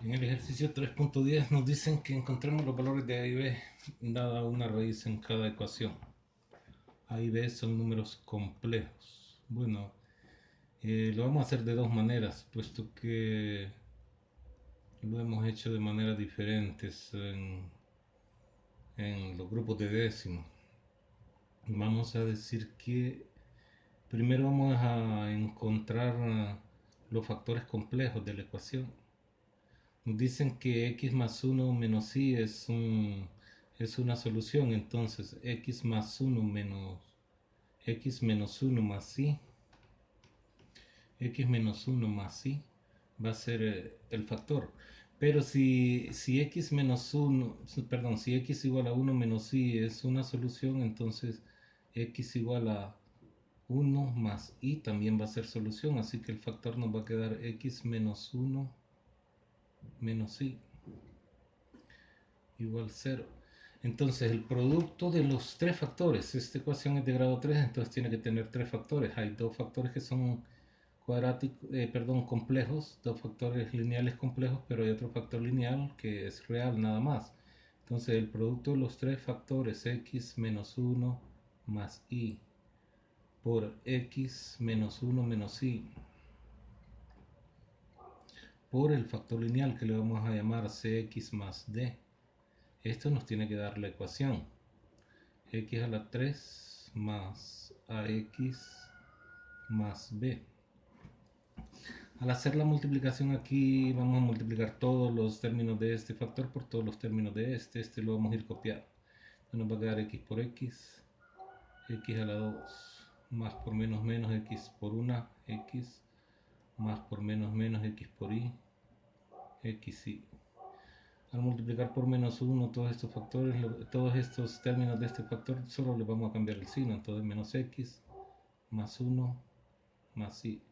En el ejercicio 3.10 nos dicen que encontremos los valores de A y B dada una raíz en cada ecuación. A y B son números complejos. Bueno, lo vamos a hacer de dos maneras, puesto que lo hemos hecho de maneras diferentes en los grupos de décimo. Vamos a decir que primero vamos a encontrar los factores complejos de la ecuación. Nos dicen que x más 1 menos y es una solución, entonces x más 1 menos x menos 1 más y x menos 1 más y va a ser el factor. Pero si x menos 1, perdón, si x igual a 1 menos y es una solución, entonces x igual a 1 más y también va a ser solución, así que el factor nos va a quedar x menos 1 menos y igual 0. Entonces el producto de los tres factores, esta ecuación es de grado 3, entonces tiene que tener tres factores. Hay dos factores que son complejos, dos factores lineales complejos, pero hay otro factor lineal que es real nada más. Entonces el producto de los tres factores x menos 1 más y por x menos 1 menos y por el factor lineal que le vamos a llamar cx más d. Esto nos tiene que dar la ecuación x a la 3 más ax más b. Al hacer la multiplicación aquí vamos a multiplicar todos los términos de este factor por todos los términos de este lo vamos a ir copiando. Entonces nos va a quedar x por x a la 2 más por menos menos x por 1 x más por menos menos x por y y. Al multiplicar por menos 1 todos estos factores, todos estos términos de este factor, solo le vamos a cambiar el signo, entonces menos x más 1 más y.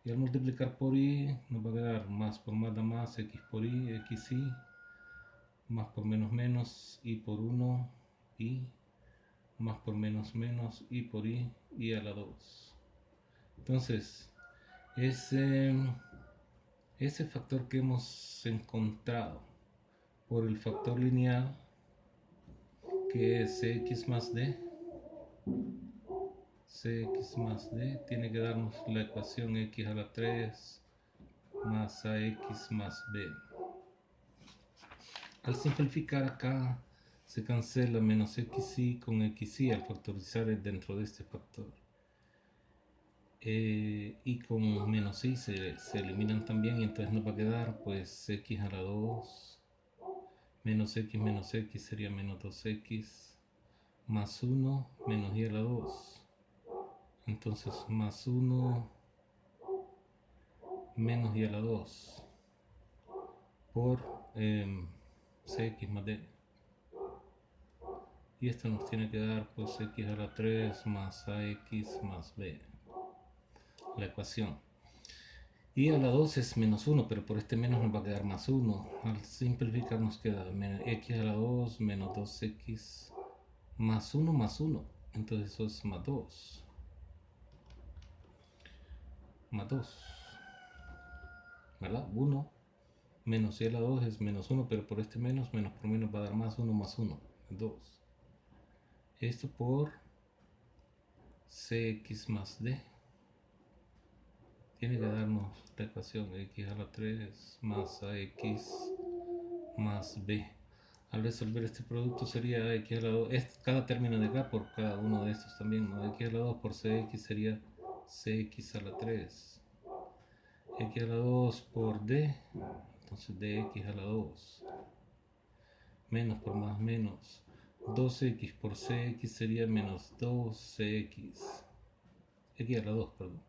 Y al multiplicar por y nos va a quedar más por más da más, x por y, xy, más por menos y por 1 y, más por menos y por y a la 2. Entonces, ese factor que hemos encontrado por el factor lineal, que es cx más d, cx más d tiene que darnos la ecuación x a la 3 más ax más b. Al simplificar acá se cancela menos xy con xy al factorizar dentro de este factor. Y con menos y se eliminan también, y entonces nos va a quedar pues x a la 2 menos x sería menos 2x más 1 menos y a la 2. Entonces más 1 menos y a la 2 por cx más d. Y esto nos tiene que dar pues x a la 3 más ax más b, la ecuación. Y a la 2 es menos 1, pero por este menos nos va a quedar más 1. Al simplificar nos queda x a la 2 menos 2x más 1 más 1. Entonces eso es más 2. Más 2. ¿Verdad? 1 menos y a la 2 es menos 1, pero por este menos por menos va a dar más 1 más 1. 2. Esto por cx más d. Tiene que darnos la ecuación x a la 3 más ax más b. Al resolver este producto sería x a la 2, cada término de acá por cada uno de estos también, ¿no? X a la 2 por cx sería cx a la 3, x a la 2 por d, entonces dx a la 2, menos por más menos, 2x por cx sería menos 2cx, x a la 2, perdón.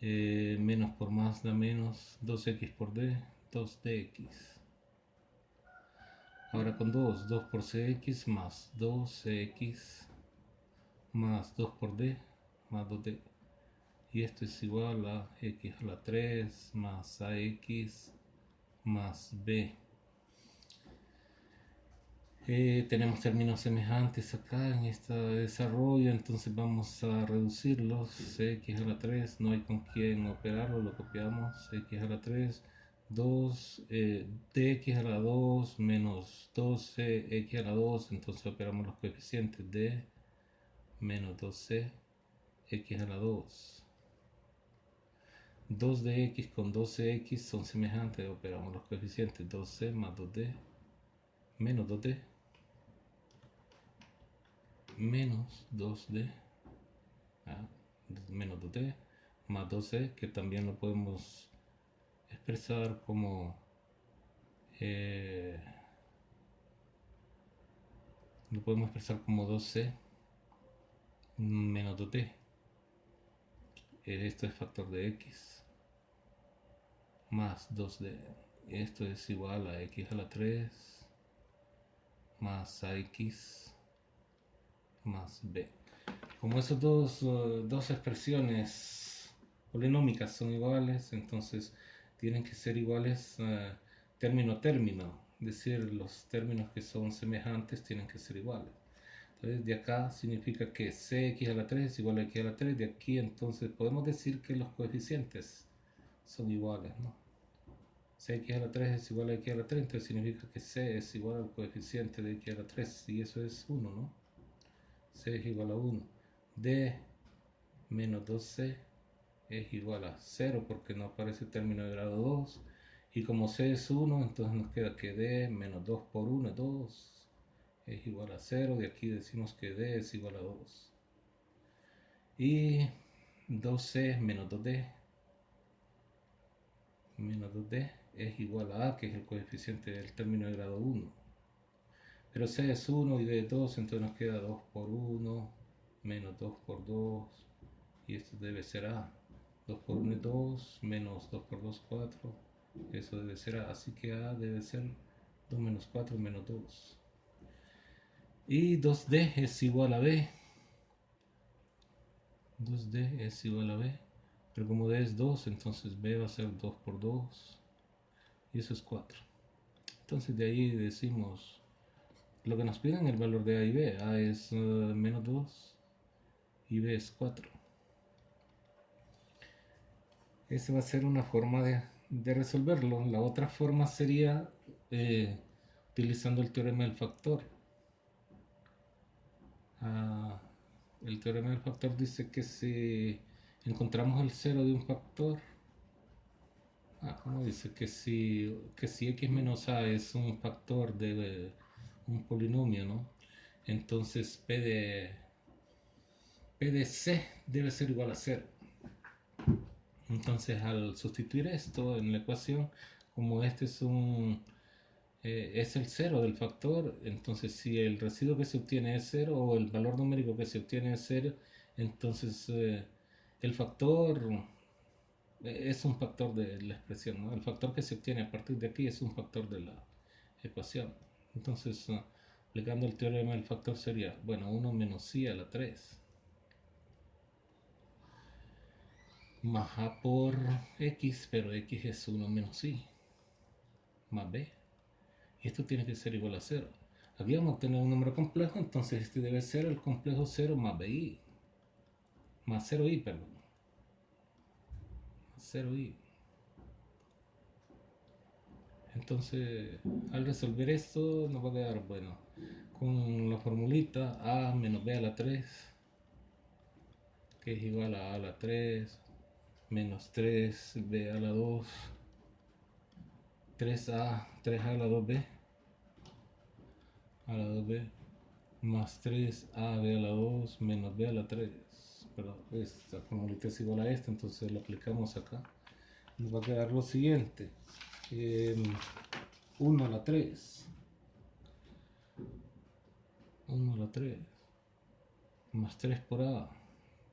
Menos por más da menos, 2x por d, 2dx. Ahora con 2 por cx más 2cx más 2 por d más 2d. Y esto es igual a x a la 3 más ax más b. Tenemos términos semejantes acá en este desarrollo, entonces vamos a reducirlos. X a la 3, no hay con quién operarlo, lo copiamos. X a la 3, 2 dx a la 2 menos 12x a la 2, entonces operamos los coeficientes de menos 12 x a la 2. 2 de x con 12x son semejantes, operamos los coeficientes 2c más 2d menos 2d menos 2d menos 2d más 2c, que también lo podemos expresar como lo podemos expresar como 2c menos 2d. Esto es factor de x más 2d. Esto es igual a x a la 3 más ax más b. Como esas dos expresiones polinómicas son iguales, entonces tienen que ser iguales término a término. Es decir, los términos que son semejantes tienen que ser iguales. Entonces de acá significa que cx a la 3 es igual a x a la 3. De aquí entonces podemos decir que los coeficientes son iguales, ¿no? Cx a la 3 es igual a x a la 3, entonces significa que c es igual al coeficiente de x a la 3, y eso es 1, ¿no? C es igual a 1. D menos 2c es igual a 0 porque no aparece término de grado 2. Y como c es 1, entonces nos queda que d menos 2 por 1 es 2. Es igual a 0. De aquí decimos que d es igual a 2. Y 2c menos 2d menos 2d es igual a que es el coeficiente del término de grado 1. Pero c es 1 y d es 2, entonces nos queda 2 por 1 menos 2 por 2, y esto debe ser a. 2 por 1 es 2, menos 2 por 2, 4, eso debe ser a, así que a debe ser 2 menos 4 menos 2. Y 2d es igual a b. 2d es igual a b, pero como d es 2, entonces b va a ser 2 por 2, y eso es 4. Entonces de ahí decimos lo que nos piden, el valor de a y b. A es menos 2 y b es 4. Esa va a ser una forma de resolverlo. La otra forma sería utilizando el teorema del factor. El teorema del factor dice que si encontramos el cero de un factor, ¿cómo dice? Que si x menos a es un factor de un polinomio, ¿no? Entonces P de c debe ser igual a 0. Entonces al sustituir esto en la ecuación, como este es el cero del factor, entonces si el residuo que se obtiene es 0 o el valor numérico que se obtiene es 0, entonces el factor es un factor de la expresión, ¿no? El factor que se obtiene a partir de aquí es un factor de la ecuación. Entonces aplicando el teorema del factor sería, bueno, 1 menos i a la 3 más a por x, pero x es 1 menos i, más b. Y esto tiene que ser igual a 0. Aquí vamos a obtener un número complejo, entonces este debe ser el complejo 0 más bi. Más 0i, perdón. Más 0i. Entonces, al resolver esto, nos va a quedar, bueno, con la formulita a menos b a la 3, que es igual a la 3, menos 3b a la 2, 3a a la 2b, a la 2b, más 3ab a la 2, menos b a la 3. Pero esta formulita es igual a esta, entonces la aplicamos acá. Nos va a quedar lo siguiente. 1 a la 3. 1 a la 3. Más 3 por a.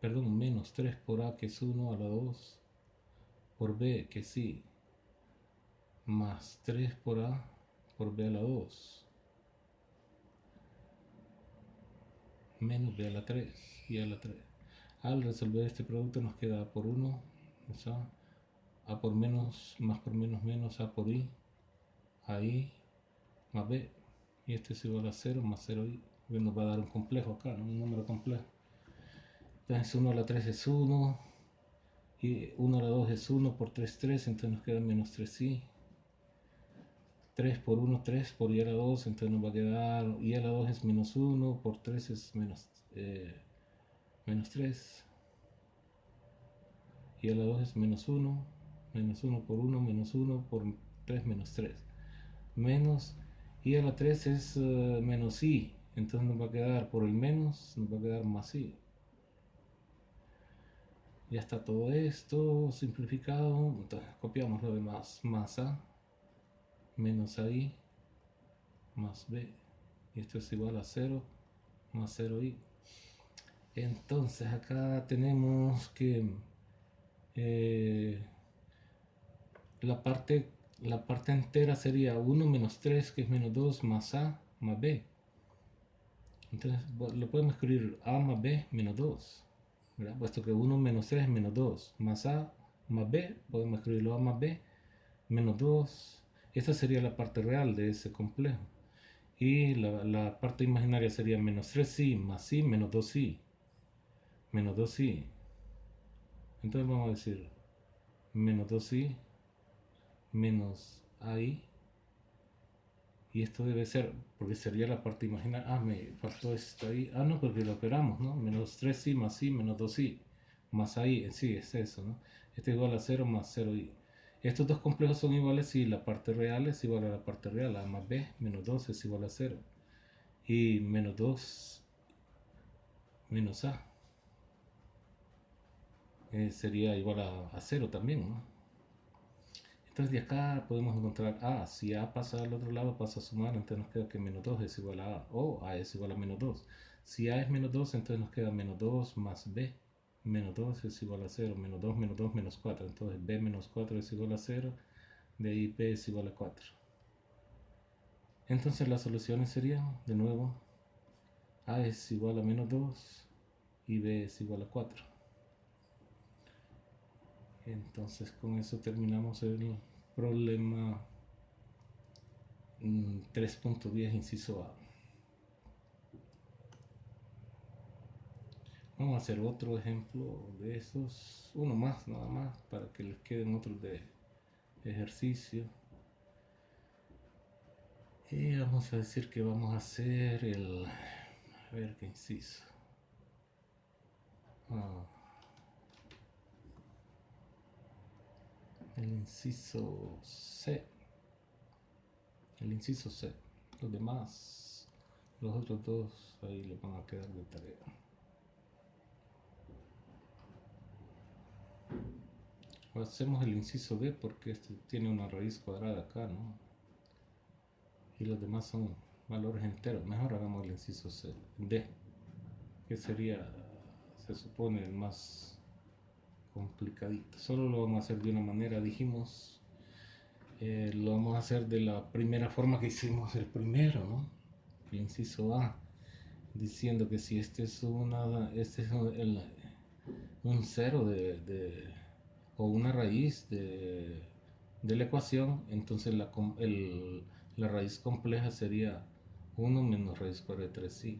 Perdón, menos 3 por a, que es 1 a la 2. Por b, que sí. Más 3 por a por b a la 2. Menos b a la 3 y a la 3. Al resolver este producto nos queda a por 1, o sea, a por menos, más por menos, menos a por i, a i, más b. Y este es igual a 0 más 0i, que nos va a dar un complejo acá, ¿no? Un número complejo. Entonces 1 a la 3 es 1, y 1 a la 2 es 1 por 3, 3, entonces nos queda menos 3i, 3 por 1, 3 por y a la 2, entonces nos va a quedar y a la 2 es menos 1, por 3 es menos 3, y a la 2 es menos 1 por 1, menos 1 por 3, menos 3. Menos y a la 3 es menos i, entonces nos va a quedar por el menos, nos va a quedar más i. Ya está todo esto simplificado, entonces copiamos lo demás, más a, menos ai, más b, y esto es igual a 0, más 0i. Entonces acá tenemos que la parte entera sería 1 menos 3, que es menos 2, más a, más b. Entonces lo podemos escribir a más b menos 2, ¿verdad? Puesto que 1 menos 3 es menos 2, más a más b, podemos escribirlo a más b menos 2. Esta sería la parte real de ese complejo. Y la parte imaginaria sería menos 3i más i menos 2i. Menos 2i. Entonces vamos a decir menos 2i menos ai. Y esto debe ser, porque sería la parte imaginaria. Ah, me faltó esto ahí. Ah, no, porque lo operamos, ¿no? Menos 3i más i menos 2i. Más i, sí, es eso, ¿no? Esto es igual a 0 más 0i. Estos dos complejos son iguales si la parte real es igual a la parte real. A más b menos 2 es igual a 0. Y menos 2 menos a sería igual a 0 también, ¿no? Entonces de acá podemos encontrar a, si a pasa al otro lado pasa a sumar, entonces nos queda que menos 2 es igual a o a es igual a menos 2. Si a es menos 2, entonces nos queda menos 2 más b. Menos 2 es igual a 0, menos 2 menos 2 menos 4. Entonces b menos 4 es igual a 0, de ahí b es igual a 4. Entonces las soluciones serían, de nuevo, a es igual a menos 2 y b es igual a 4. Entonces con eso terminamos el problema 3.10 inciso A. Vamos a hacer otro ejemplo de esos, uno más nada más, para que les queden otros de ejercicio. Y vamos a decir que vamos a hacer el, a ver qué inciso. El inciso C. El inciso C. Los demás, los otros dos, ahí les van a quedar de tarea. Hacemos el inciso D porque este tiene una raíz cuadrada acá, ¿no? Y los demás son valores enteros. Mejor hagamos el inciso C, D, que sería, se supone, el más complicadito. Solo lo vamos a hacer de una manera, dijimos. Lo vamos a hacer de la primera forma que hicimos el primero, ¿no? El inciso A, diciendo que si este es un cero o una raíz de la ecuación, entonces la raíz compleja sería 1 menos raíz cuadrada de 3i.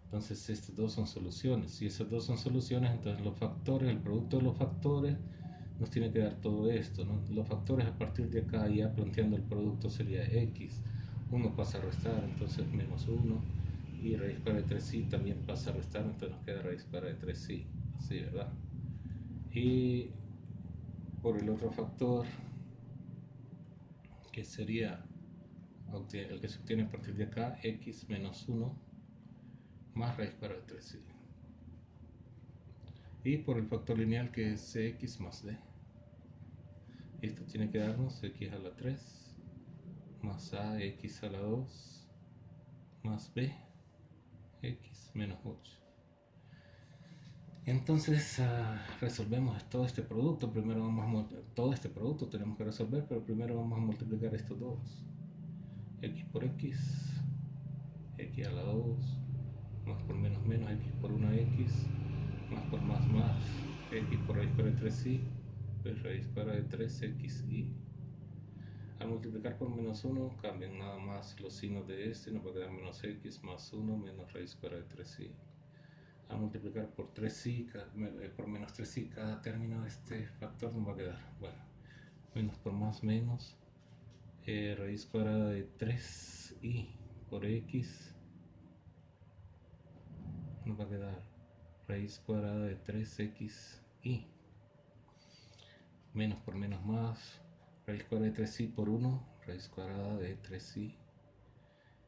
Entonces estas dos son soluciones. Si esas dos son soluciones, entonces los factores, el producto de los factores nos tiene que dar todo esto, ¿no? Los factores a partir de acá, ya planteando el producto, sería x. 1 pasa a restar, entonces menos 1. Y raíz cuadrada de 3i también pasa a restar, entonces nos queda raíz cuadrada de 3i. Así, ¿verdad? Y por el otro factor, que sería el que se obtiene a partir de acá, x menos 1 más raíz cuadrada de 3i. Y por el factor lineal, que es cx más d. Esto tiene que darnos x a la 3 más a x a la 2 más b x menos 8. Entonces resolvemos todo este producto. Primero vamos a todo este producto tenemos que resolver, pero primero vamos a multiplicar estos dos. X por x, x a la 2, más por menos menos, x por 1x, más por más, x por raíz cuadrada de 3i, pues raíz cuadrada de 3xi. Al multiplicar por menos 1 cambian nada más los signos de este, nos va a quedar menos x más 1 menos raíz cuadrada de 3i. A multiplicar por 3i, por menos 3i, cada término de este factor nos va a quedar, bueno, menos por más menos, Raíz cuadrada de 3i por x nos va a quedar raíz cuadrada de 3xi menos por menos más, raíz cuadrada de 3i por 1, raíz cuadrada de 3i,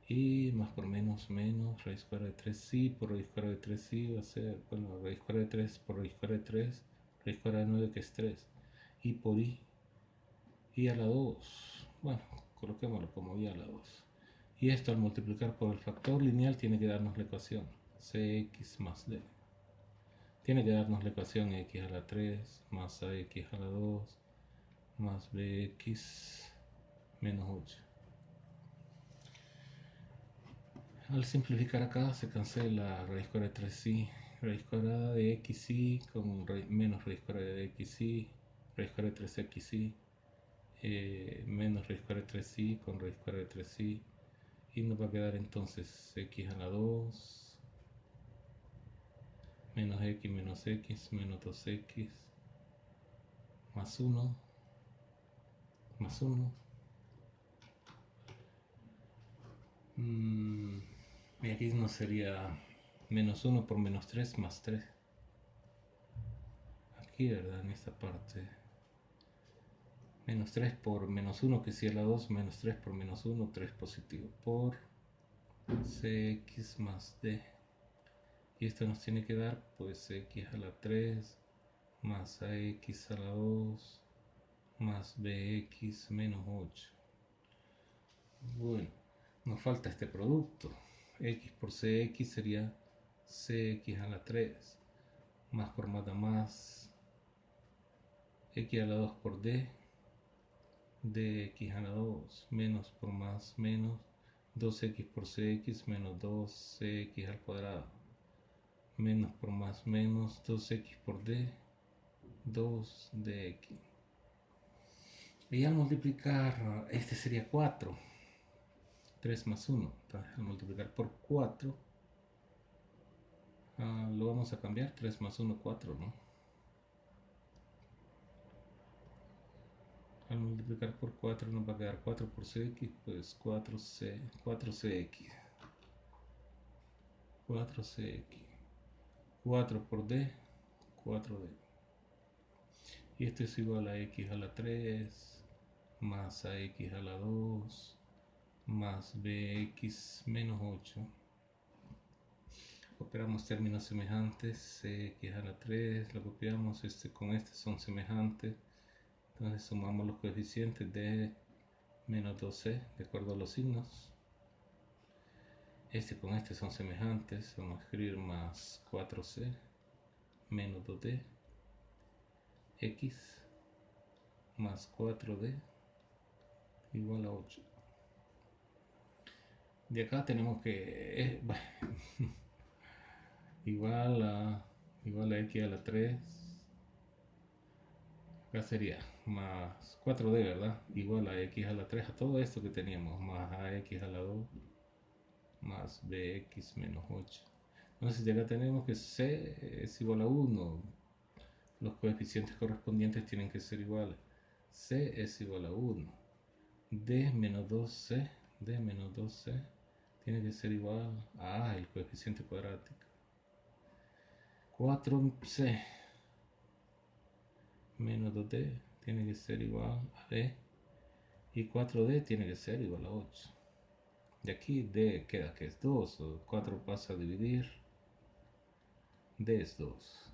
y más por menos menos, raíz cuadrada de 3i por raíz cuadrada de 3i va a ser, bueno, raíz cuadrada de 3 por raíz cuadrada de 3, raíz cuadrada de 9 que es 3, y por i a la 2, bueno, coloquémoslo como i a la 2. Y esto al multiplicar por el factor lineal tiene que darnos la ecuación cx más d. Tiene que darnos la ecuación x a la 3 más ax a la 2 más bx menos 8. Al simplificar acá se cancela raíz cuadrada de 3i, raíz cuadrada de xi con menos raíz cuadrada de xi, raíz cuadrada de 3xi, menos raíz cuadrada de 3i con raíz cuadrada de 3i, y nos va a quedar entonces x a la 2 menos x menos 2x más 1 más 1. Y aquí nos sería menos 1 por menos 3 más 3. Aquí, ¿verdad? En esta parte. Menos 3 por menos 1, que si es la 2, menos 3 por menos 1, 3 positivo, por cx más d. Y esto nos tiene que dar, pues, x a la 3 más ax a la 2 más bx menos 8. Bueno, nos falta este producto. X por cx sería cx a la 3 más por más x a la 2 por d, dx a la 2 menos por más menos 2x por cx menos 2cx al cuadrado menos por más menos 2x por d, 2dx. Y al multiplicar, este sería 4, 3 más 1. Entonces, al multiplicar por 4, lo vamos a cambiar, 3 más 1, 4, ¿no? Al multiplicar por 4 nos va a quedar 4 por cx, pues 4cx. 4cx. 4 por d, 4d. Y esto es igual a x a la 3 más ax a la 2 más bx menos 8. Operamos términos semejantes, x a la 3, lo copiamos, con este son semejantes. Entonces sumamos los coeficientes de menos 2c de acuerdo a los signos. Este con este son semejantes, vamos a escribir más 4c menos 2d, x más 4d igual a 8. De acá tenemos que igual a x a la 3, acá sería más 4d, ¿verdad? Igual a x a la 3, a todo esto que teníamos, más ax a la 2 más bx menos 8. Entonces de acá tenemos que c es igual a 1, los coeficientes correspondientes tienen que ser iguales. C es igual a 1, d menos 2c tiene que ser igual a A, el coeficiente cuadrático. 4c menos 2d tiene que ser igual a b, y 4d tiene que ser igual a 8. De aquí d queda que es 2, 4 pasa a dividir, d es 2.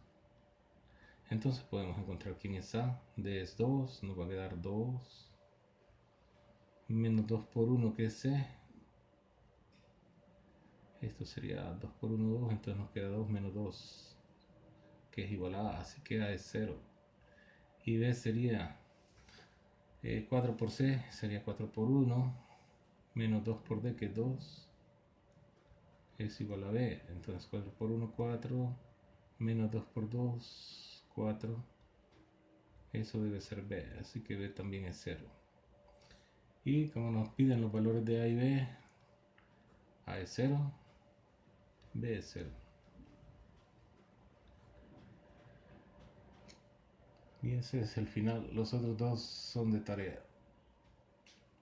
Entonces podemos encontrar quién es A, d es 2, nos va a quedar 2, menos 2 por 1 que es c. Esto sería 2 por 1, 2, entonces nos queda 2 menos 2, que es igual a A, así que A es 0. Y B sería 4 por C, sería 4 por 1, menos 2 por D, que es 2, es igual a B. Entonces 4 por 1, 4, menos 2 por 2, 4. Eso debe ser B, así que B también es 0. Y como nos piden los valores de A y B, A es 0, B es 0. Y ese es el final. Los otros dos son de tarea.